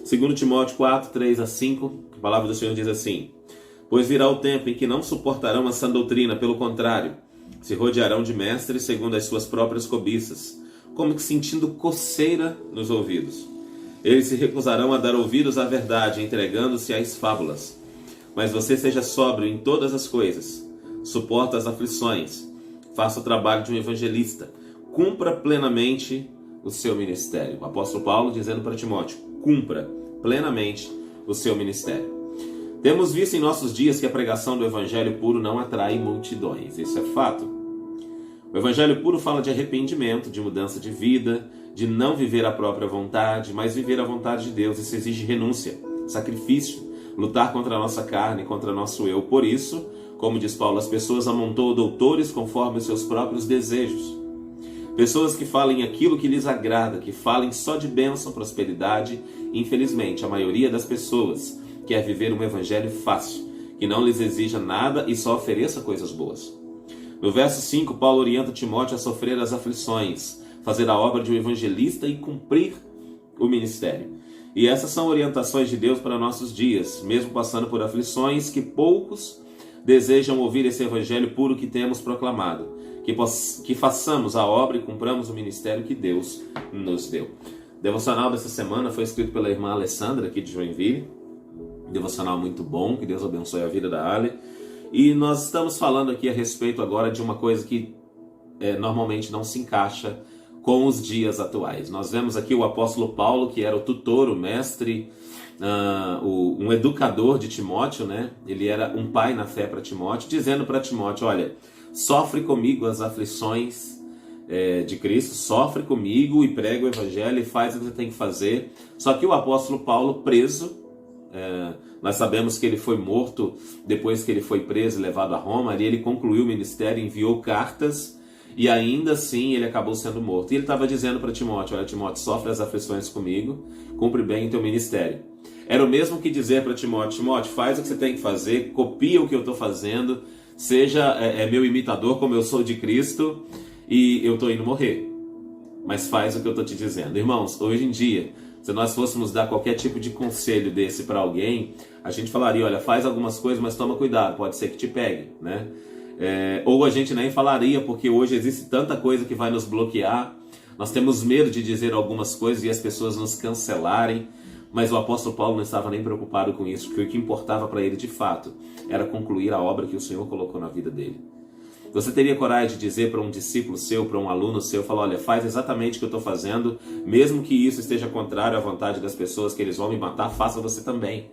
2 Timóteo 4, 3 a 5, a palavra do Senhor diz assim: pois virá o tempo em que não suportarão a sã doutrina, pelo contrário, se rodearão de mestres segundo as suas próprias cobiças, como que sentindo coceira nos ouvidos. Eles se recusarão a dar ouvidos à verdade, entregando-se às fábulas. Mas você seja sóbrio em todas as coisas, suporta as aflições, faça o trabalho de um evangelista, cumpra plenamente o seu ministério. O apóstolo Paulo dizendo para Timóteo: cumpra plenamente o seu ministério. Temos visto em nossos dias que a pregação do evangelho puro não atrai multidões. Isso é fato. O evangelho puro fala de arrependimento, de mudança de vida, de não viver a própria vontade, mas viver a vontade de Deus. Isso exige renúncia, sacrifício, lutar contra a nossa carne, contra nosso eu. Por isso, como diz Paulo, as pessoas amontoam doutores conforme os seus próprios desejos. Pessoas que falem aquilo que lhes agrada, que falem só de bênção, prosperidade. Infelizmente, a maioria das pessoas quer viver um evangelho fácil, que não lhes exija nada e só ofereça coisas boas. No verso 5, Paulo orienta Timóteo a sofrer as aflições, fazer a obra de um evangelista e cumprir o ministério. E essas são orientações de Deus para nossos dias, mesmo passando por aflições que poucos desejam ouvir esse evangelho puro que temos proclamado. Que façamos a obra e cumpramos o ministério que Deus nos deu. O devocional dessa semana foi escrito pela irmã Alessandra, aqui de Joinville. Devocional muito bom, que Deus abençoe a vida da Ale. E nós estamos falando aqui a respeito agora de uma coisa que normalmente não se encaixa com os dias atuais. Nós vemos aqui o apóstolo Paulo, que era o tutor, o mestre, um educador de Timóteo, né? Ele era um pai na fé para Timóteo, dizendo para Timóteo: olha, sofre comigo as aflições de Cristo, sofre comigo e prega o evangelho e faz o que você tem que fazer. Só que o apóstolo Paulo, preso, nós sabemos que ele foi morto depois que ele foi preso e levado a Roma. Ali ele concluiu o ministério, enviou cartas e ainda assim ele acabou sendo morto. E ele estava dizendo para Timóteo: olha, Timóteo, sofre as aflições comigo, cumpre bem o teu ministério. Era o mesmo que dizer para Timóteo: Timóteo, faz o que você tem que fazer, copia o que eu estou fazendo, seja meu imitador como eu sou de Cristo, e eu estou indo morrer, mas faz o que eu estou te dizendo. Irmãos, hoje em dia, se nós fôssemos dar qualquer tipo de conselho desse para alguém, a gente falaria: olha, faz algumas coisas, mas toma cuidado, pode ser que te pegue, né? Ou a gente nem falaria, porque hoje existe tanta coisa que vai nos bloquear, nós temos medo de dizer algumas coisas e as pessoas nos cancelarem. Mas o apóstolo Paulo não estava nem preocupado com isso, porque o que importava para ele de fato era concluir a obra que o Senhor colocou na vida dele. Você teria coragem de dizer para um discípulo seu, para um aluno seu, falar: olha, faz exatamente o que eu estou fazendo, mesmo que isso esteja contrário à vontade das pessoas, que eles vão me matar, faça você também.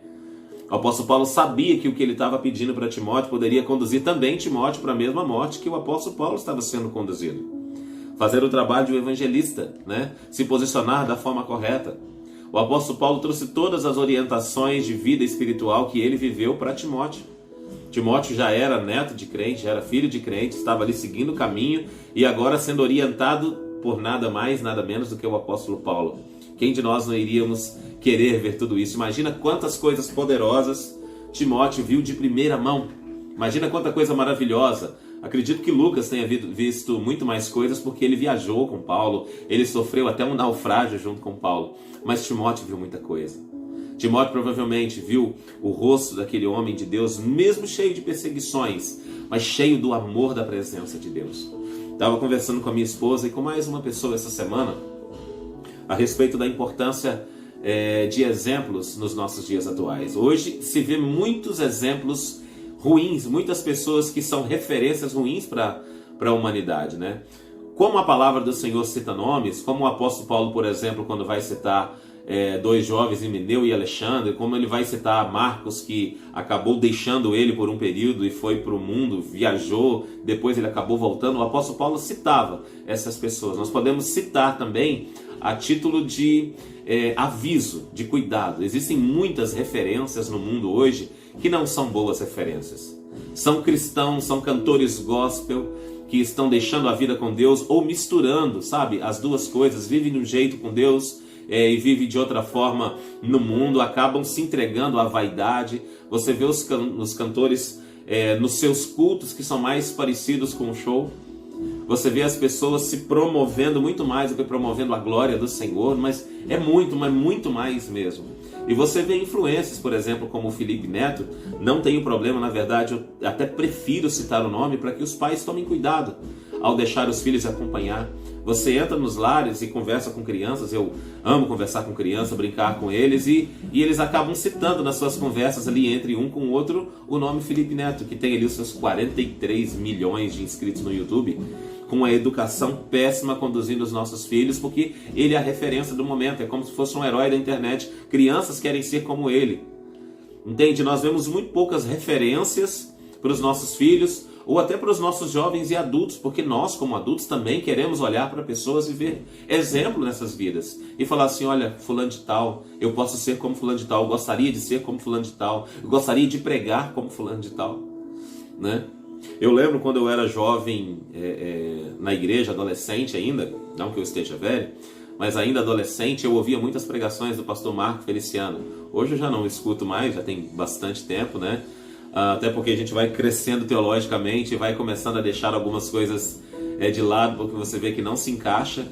O apóstolo Paulo sabia que o que ele estava pedindo para Timóteo poderia conduzir também Timóteo para a mesma morte que o apóstolo Paulo estava sendo conduzido. Fazer o trabalho de um evangelista, né? Se posicionar da forma correta. O apóstolo Paulo trouxe todas as orientações de vida espiritual que ele viveu para Timóteo. Timóteo já era neto de crente, já era filho de crente, estava ali seguindo o caminho e agora sendo orientado por nada mais, nada menos do que o apóstolo Paulo. Quem de nós não iríamos querer ver tudo isso? Imagina quantas coisas poderosas Timóteo viu de primeira mão. Imagina quanta coisa maravilhosa. Acredito que Lucas tenha visto muito mais coisas, porque ele viajou com Paulo, ele sofreu até um naufrágio junto com Paulo. Mas Timóteo viu muita coisa. Timóteo provavelmente viu o rosto daquele homem de Deus, mesmo cheio de perseguições, mas cheio do amor da presença de Deus. Estava conversando com a minha esposa e com mais uma pessoa essa semana a respeito da importância de exemplos nos nossos dias atuais. Hoje se vê muitos exemplos ruins, muitas pessoas que são referências ruins para a humanidade, né? Como a palavra do Senhor cita nomes, como o apóstolo Paulo, por exemplo, quando vai citar dois jovens, Himeneu e Alexandre, como ele vai citar Marcos, que acabou deixando ele por um período e foi para o mundo, viajou, depois ele acabou voltando. O apóstolo Paulo citava essas pessoas. Nós podemos citar também a título de aviso, de cuidado. Existem muitas referências no mundo hoje que não são boas referências. São cristãos, são cantores gospel que estão deixando a vida com Deus ou misturando, sabe, as duas coisas, vivem de um jeito com Deus e vivem de outra forma no mundo, acabam se entregando à vaidade. Você vê os cantores nos seus cultos que são mais parecidos com um show. Você vê as pessoas se promovendo muito mais do que promovendo a glória do Senhor, mas muito mais mesmo. E você vê influências, por exemplo, como o Felipe Neto. Não tenho problema, na verdade, eu até prefiro citar o nome para que os pais tomem cuidado ao deixar os filhos acompanhar. Você entra nos lares e conversa com crianças. Eu amo conversar com crianças, brincar com eles, e eles acabam citando nas suas conversas ali entre um com o outro o nome Felipe Neto, que tem ali os seus 43 milhões de inscritos no YouTube, com uma educação péssima conduzindo os nossos filhos, porque ele é a referência do momento, é como se fosse um herói da internet. Crianças querem ser como ele. Entende? Nós vemos muito poucas referências para os nossos filhos, ou até para os nossos jovens e adultos, porque nós, como adultos, também queremos olhar para pessoas e ver exemplo nessas vidas. E falar assim, olha, fulano de tal, eu posso ser como fulano de tal, eu gostaria de ser como fulano de tal, eu gostaria de pregar como fulano de tal, né? Eu lembro quando eu era jovem, na igreja, adolescente ainda, não que eu esteja velho, mas ainda adolescente, eu ouvia muitas pregações do pastor Marco Feliciano. Hoje eu já não escuto mais, já tem bastante tempo, né? Até porque a gente vai crescendo teologicamente e vai começando a deixar algumas coisas de lado, porque você vê que não se encaixa.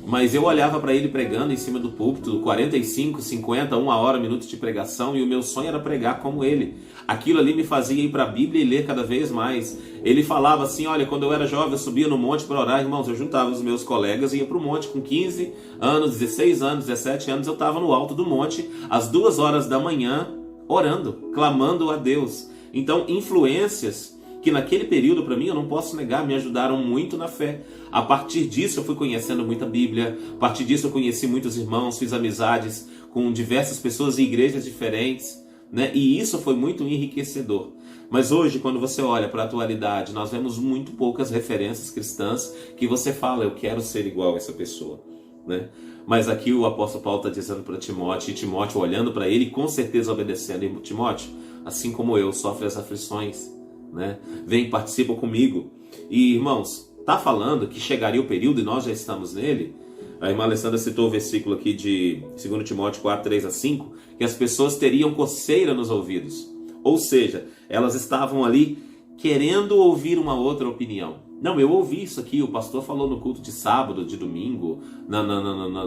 Mas eu olhava para ele pregando em cima do púlpito, 45, 50, 1 hora, minutos de pregação, e o meu sonho era pregar como ele. Aquilo ali me fazia ir para a Bíblia e ler cada vez mais. Ele falava assim, olha, quando eu era jovem eu subia no monte para orar, irmãos, eu juntava os meus colegas e ia para o monte com 15 anos, 16 anos, 17 anos, eu estava no alto do monte, às 2 horas da manhã, orando, clamando a Deus. Então, influências que naquele período, para mim, eu não posso negar, me ajudaram muito na fé. A partir disso, eu fui conhecendo muita Bíblia. A partir disso, eu conheci muitos irmãos, fiz amizades com diversas pessoas em igrejas diferentes, né? E isso foi muito enriquecedor. Mas hoje, quando você olha para a atualidade, nós vemos muito poucas referências cristãs que você fala, eu quero ser igual a essa pessoa, né? Mas aqui o apóstolo Paulo está dizendo para Timóteo, e Timóteo olhando para ele, com certeza obedecendo. E Timóteo, assim como eu, sofre as aflições, né? Vem, participa comigo. E irmãos, está falando que chegaria o período, e nós já estamos nele. A irmã Alessandra citou o versículo aqui de 2 Timóteo 4, 3 a 5, que as pessoas teriam coceira nos ouvidos. Ou seja, elas estavam ali querendo ouvir uma outra opinião. Não, eu ouvi isso aqui, o pastor falou no culto de sábado, de domingo,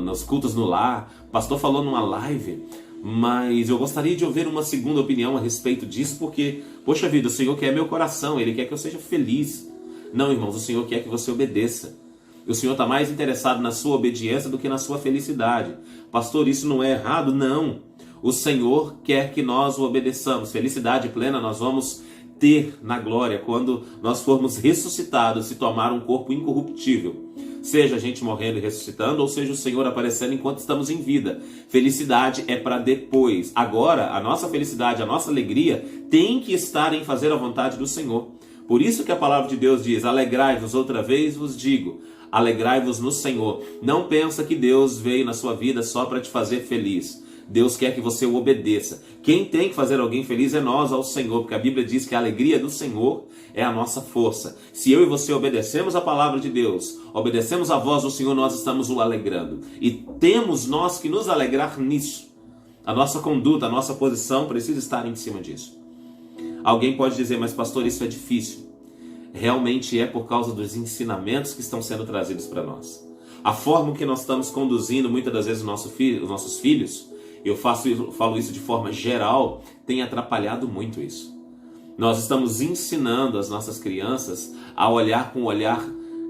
nos cultos no lar, o pastor falou numa live, mas eu gostaria de ouvir uma segunda opinião a respeito disso, porque, poxa vida, o Senhor quer meu coração, Ele quer que eu seja feliz. Não, irmãos, o Senhor quer que você obedeça. O Senhor está mais interessado na sua obediência do que na sua felicidade. Pastor, isso não é errado? Não. O Senhor quer que nós o obedeçamos. Felicidade plena nós vamos ter na glória quando nós formos ressuscitados e tomar um corpo incorruptível. Seja a gente morrendo e ressuscitando, ou seja o Senhor aparecendo enquanto estamos em vida. Felicidade é para depois. Agora, a nossa felicidade, a nossa alegria tem que estar em fazer a vontade do Senhor. Por isso que a palavra de Deus diz, alegrai-vos, outra vez vos digo, alegrai-vos no Senhor. Não pensa que Deus veio na sua vida só para te fazer feliz. Deus quer que você o obedeça. Quem tem que fazer alguém feliz é nós ao Senhor, porque a Bíblia diz que a alegria do Senhor é a nossa força. Se eu e você obedecemos a palavra de Deus, obedecemos a voz do Senhor, nós estamos o alegrando. E temos nós que nos alegrar nisso. A nossa conduta, a nossa posição precisa estar em cima disso. Alguém pode dizer, mas pastor, isso é difícil. Realmente é por causa dos ensinamentos que estão sendo trazidos para nós. A forma que nós estamos conduzindo muitas das vezes os nossos filhos, eu falo isso de forma geral, tem atrapalhado muito isso. Nós estamos ensinando as nossas crianças a olhar com um olhar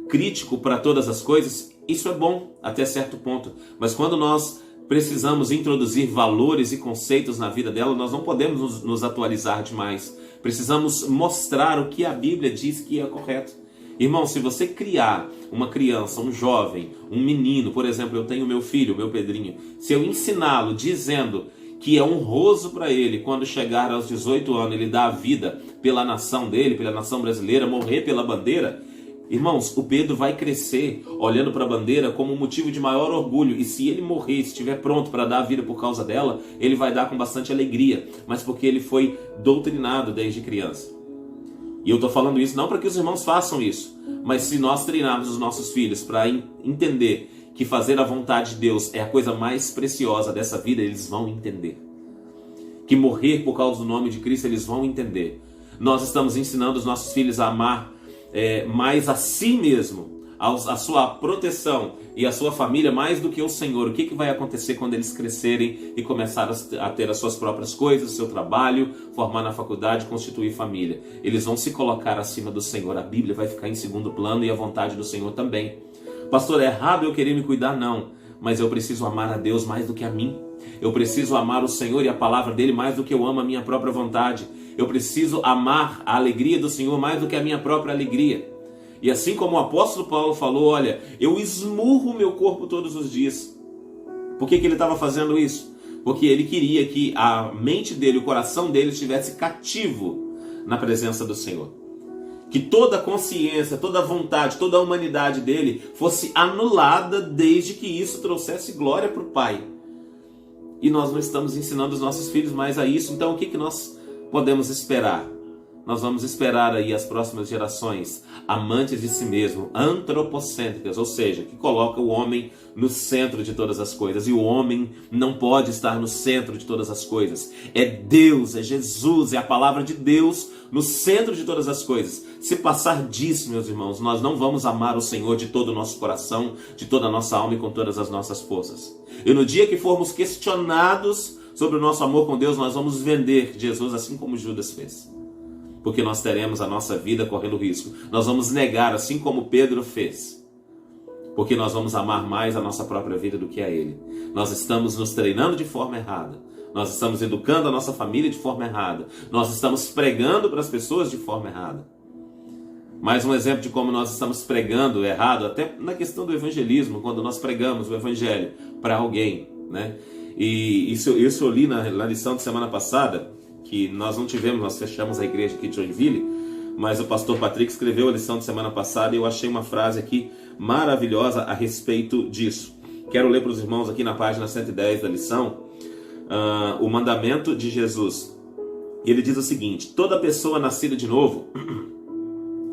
crítico para todas as coisas. Isso é bom até certo ponto, mas quando nós precisamos introduzir valores e conceitos na vida dela, nós não podemos nos atualizar demais. Precisamos mostrar o que a Bíblia diz que é correto. Irmão, se você criar uma criança, um jovem, um menino, por exemplo, eu tenho meu filho, meu Pedrinho, se eu ensiná-lo dizendo que é honroso para ele, quando chegar aos 18 anos, ele dar a vida pela nação dele, pela nação brasileira, morrer pela bandeira, irmãos, o Pedro vai crescer olhando para a bandeira como um motivo de maior orgulho, e se ele morrer, se estiver pronto para dar a vida por causa dela, ele vai dar com bastante alegria, mas porque ele foi doutrinado desde criança. E eu estou falando isso não para que os irmãos façam isso, mas se nós treinarmos os nossos filhos para entender que fazer a vontade de Deus é a coisa mais preciosa dessa vida, eles vão entender. Que morrer por causa do nome de Cristo, eles vão entender. Nós estamos ensinando os nossos filhos a amar mais a si mesmo, a sua proteção e a sua família mais do que o Senhor, o que vai acontecer quando eles crescerem e começarem a ter as suas próprias coisas, seu trabalho, formar na faculdade, constituir família? Eles vão se colocar acima do Senhor. A Bíblia vai ficar em segundo plano e a vontade do Senhor também. Pastor, é errado eu querer me cuidar? Não. Mas eu preciso amar a Deus mais do que a mim. Eu preciso amar o Senhor e a palavra dele mais do que eu amo a minha própria vontade. Eu preciso amar a alegria do Senhor mais do que a minha própria alegria. E assim como o apóstolo Paulo falou, olha, eu esmurro o meu corpo todos os dias. Por que ele estava fazendo isso? Porque ele queria que a mente dele, o coração dele estivesse cativo na presença do Senhor. Que toda a consciência, toda a vontade, toda a humanidade dele fosse anulada desde que isso trouxesse glória para o Pai. E nós não estamos ensinando os nossos filhos mais a isso. Então o que nós podemos esperar? Nós vamos esperar aí as próximas gerações amantes de si mesmo, antropocêntricas, ou seja, que coloca o homem no centro de todas as coisas. E o homem não pode estar no centro de todas as coisas. É Deus, é Jesus, é a palavra de Deus no centro de todas as coisas. Se passar disso, meus irmãos, nós não vamos amar o Senhor de todo o nosso coração, de toda a nossa alma e com todas as nossas forças. E no dia que formos questionados sobre o nosso amor com Deus, nós vamos vender Jesus assim como Judas fez. Porque nós teremos a nossa vida correndo risco. Nós vamos negar, assim como Pedro fez. Porque nós vamos amar mais a nossa própria vida do que a Ele. Nós estamos nos treinando de forma errada. Nós estamos educando a nossa família de forma errada. Nós estamos pregando para as pessoas de forma errada. Mais um exemplo de como nós estamos pregando errado, até na questão do evangelismo, quando nós pregamos o evangelho para alguém, né? E isso eu li na lição de semana passada, que nós não tivemos, nós fechamos a igreja aqui de Joinville, mas o pastor Patrick escreveu a lição de semana passada e eu achei uma frase aqui maravilhosa a respeito disso. Quero ler para os irmãos aqui na página 110 da lição, o mandamento de Jesus. E ele diz o seguinte: toda pessoa nascida de novo,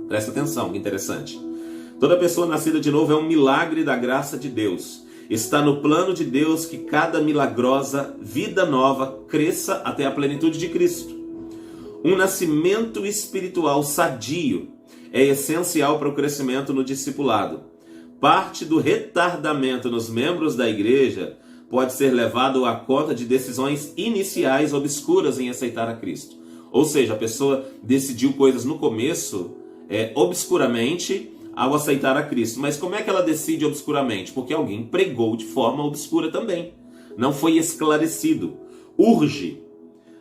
presta atenção, que interessante, toda pessoa nascida de novo é um milagre da graça de Deus. Está no plano de Deus que cada milagrosa vida nova cresça até a plenitude de Cristo. Um nascimento espiritual sadio é essencial para o crescimento no discipulado. Parte do retardamento nos membros da igreja pode ser levado à conta de decisões iniciais obscuras em aceitar a Cristo. Ou seja, a pessoa decidiu coisas no começo obscuramente ao aceitar a Cristo. Mas como é que ela decide obscuramente? Porque alguém pregou de forma obscura também. Não foi esclarecido. Urge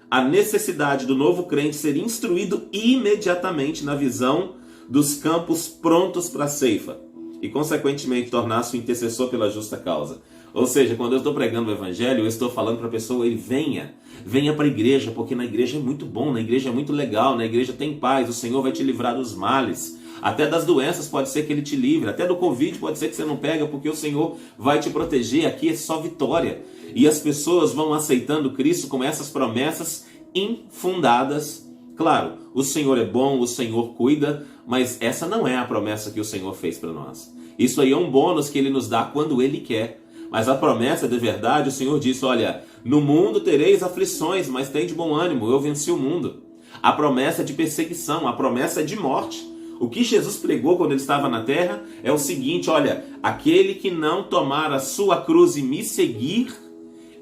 a necessidade do novo crente ser instruído imediatamente na visão dos campos prontos para a ceifa e, consequentemente, tornar-se o intercessor pela justa causa. Ou seja, quando eu estou pregando o evangelho, eu estou falando para a pessoa, venha para a igreja, porque na igreja é muito bom, na igreja é muito legal, na igreja tem paz, o Senhor vai te livrar dos males. Até das doenças pode ser que Ele te livre, até do Covid pode ser que você não pega, porque o Senhor vai te proteger, aqui é só vitória. E as pessoas vão aceitando Cristo com essas promessas infundadas. Claro, o Senhor é bom, o Senhor cuida, mas essa não é a promessa que o Senhor fez para nós. Isso aí é um bônus que Ele nos dá quando Ele quer. Mas a promessa de verdade, o Senhor disse, olha, no mundo tereis aflições, mas tem de bom ânimo, eu venci o mundo. A promessa é de perseguição, a promessa é de morte. O que Jesus pregou quando Ele estava na terra é o seguinte, olha, aquele que não tomar a sua cruz e me seguir,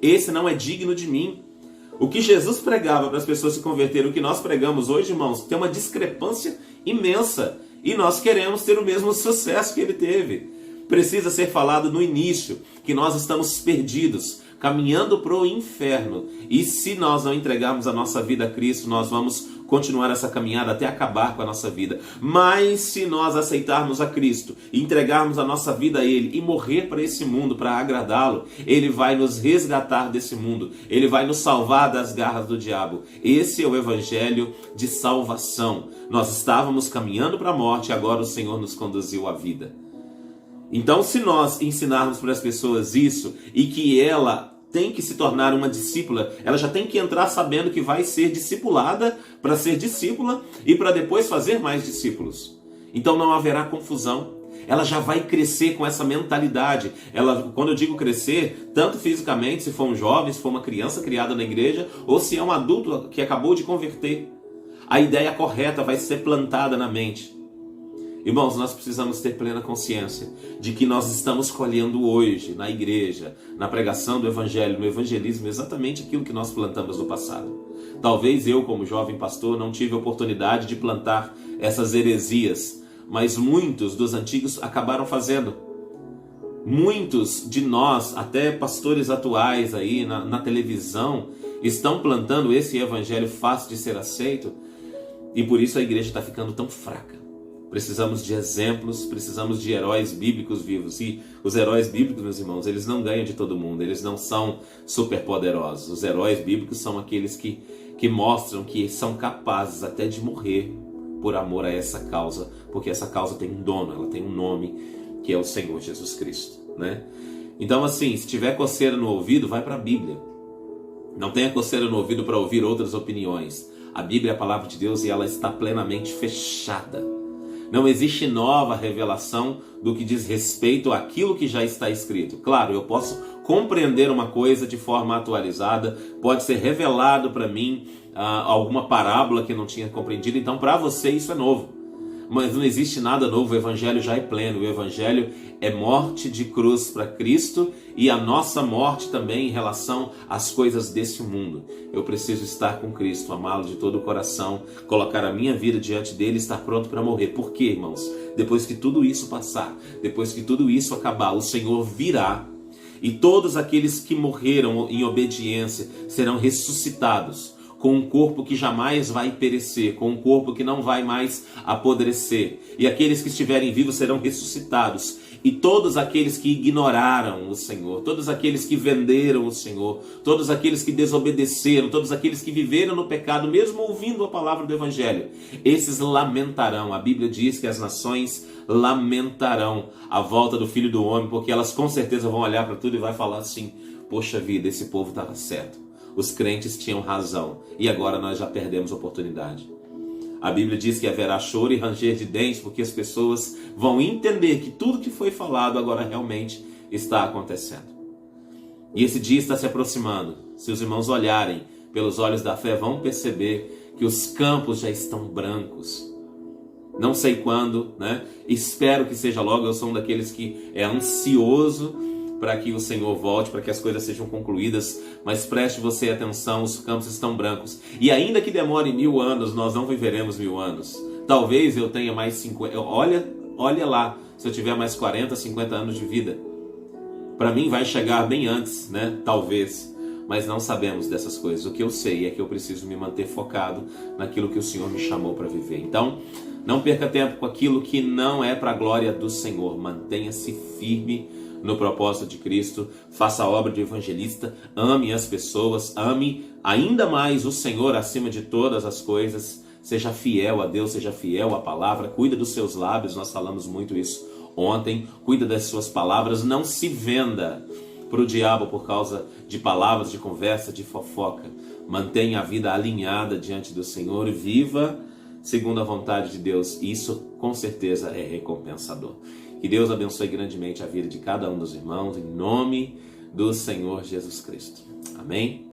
esse não é digno de mim. O que Jesus pregava para as pessoas se converterem, o que nós pregamos hoje, irmãos, tem uma discrepância imensa. E nós queremos ter o mesmo sucesso que Ele teve. Precisa ser falado no início que nós estamos perdidos, caminhando para o inferno. E se nós não entregarmos a nossa vida a Cristo, nós vamos continuar essa caminhada até acabar com a nossa vida. Mas se nós aceitarmos a Cristo, entregarmos a nossa vida a Ele e morrer para esse mundo, para agradá-lo, Ele vai nos resgatar desse mundo. Ele vai nos salvar das garras do diabo. Esse é o evangelho de salvação. Nós estávamos caminhando para a morte e agora o Senhor nos conduziu à vida. Então, se nós ensinarmos para as pessoas isso e que ela tem que se tornar uma discípula, ela já tem que entrar sabendo que vai ser discipulada para ser discípula e para depois fazer mais discípulos. Então não haverá confusão. Ela já vai crescer com essa mentalidade. Quando eu digo crescer, tanto fisicamente, se for um jovem, se for uma criança criada na igreja, ou se é um adulto que acabou de converter. A ideia correta vai ser plantada na mente. Irmãos, nós precisamos ter plena consciência de que nós estamos colhendo hoje, na igreja, na pregação do evangelho, no evangelismo, exatamente aquilo que nós plantamos no passado. Talvez eu, como jovem pastor, não tive oportunidade de plantar essas heresias, mas muitos dos antigos acabaram fazendo. Muitos de nós, até pastores atuais aí na televisão, estão plantando esse evangelho fácil de ser aceito, e por isso a igreja está ficando tão fraca. Precisamos de exemplos, precisamos de heróis bíblicos vivos. E os heróis bíblicos, meus irmãos, eles não ganham de todo mundo, eles não são superpoderosos. Os heróis bíblicos são aqueles que mostram que são capazes até de morrer por amor a essa causa, porque essa causa tem um dono, ela tem um nome, que é o Senhor Jesus Cristo, né? Então, assim, se tiver coceira no ouvido, vai para a Bíblia. Não tenha coceira no ouvido para ouvir outras opiniões. A Bíblia é a palavra de Deus e ela está plenamente fechada. Não existe nova revelação do que diz respeito àquilo que já está escrito. Claro, eu posso compreender uma coisa de forma atualizada, pode ser revelado para mim alguma parábola que eu não tinha compreendido, então para você isso é novo. Mas não existe nada novo, o Evangelho já é pleno, o Evangelho é morte de cruz para Cristo e a nossa morte também em relação às coisas desse mundo. Eu preciso estar com Cristo, amá-lo de todo o coração, colocar a minha vida diante dele e estar pronto para morrer. Por quê, irmãos? Depois que tudo isso passar, depois que tudo isso acabar, o Senhor virá e todos aqueles que morreram em obediência serão ressuscitados, com um corpo que jamais vai perecer, com um corpo que não vai mais apodrecer. E aqueles que estiverem vivos serão ressuscitados. E todos aqueles que ignoraram o Senhor, todos aqueles que venderam o Senhor, todos aqueles que desobedeceram, todos aqueles que viveram no pecado, mesmo ouvindo a palavra do Evangelho, esses lamentarão. A Bíblia diz que as nações lamentarão a volta do Filho do Homem, porque elas com certeza vão olhar para tudo e vai falar assim: poxa vida, esse povo estava certo. Os crentes tinham razão e agora nós já perdemos a oportunidade. A Bíblia diz que haverá choro e ranger de dentes, porque as pessoas vão entender que tudo que foi falado agora realmente está acontecendo. E esse dia está se aproximando. Se os irmãos olharem pelos olhos da fé, vão perceber que os campos já estão brancos. Não sei quando, né? Espero que seja logo. Eu sou um daqueles que é ansioso para que o Senhor volte, para que as coisas sejam concluídas, mas preste você atenção, os campos estão brancos. E ainda que demore 1000 anos, nós não viveremos 1000 anos. Talvez eu tenha mais 50, olha lá, se eu tiver mais 40, 50 anos de vida. Para mim vai chegar bem antes, né? Talvez, mas não sabemos dessas coisas. O que eu sei é que eu preciso me manter focado naquilo que o Senhor me chamou para viver. Então, não perca tempo com aquilo que não é para a glória do Senhor. Mantenha-se firme no propósito de Cristo, faça a obra de evangelista, ame as pessoas, ame ainda mais o Senhor acima de todas as coisas, seja fiel a Deus, seja fiel à palavra, cuida dos seus lábios, nós falamos muito isso ontem, cuida das suas palavras, não se venda para o diabo por causa de palavras, de conversa, de fofoca. Mantenha a vida alinhada diante do Senhor e viva segundo a vontade de Deus, isso com certeza é recompensador. Que Deus abençoe grandemente a vida de cada um dos irmãos, em nome do Senhor Jesus Cristo. Amém?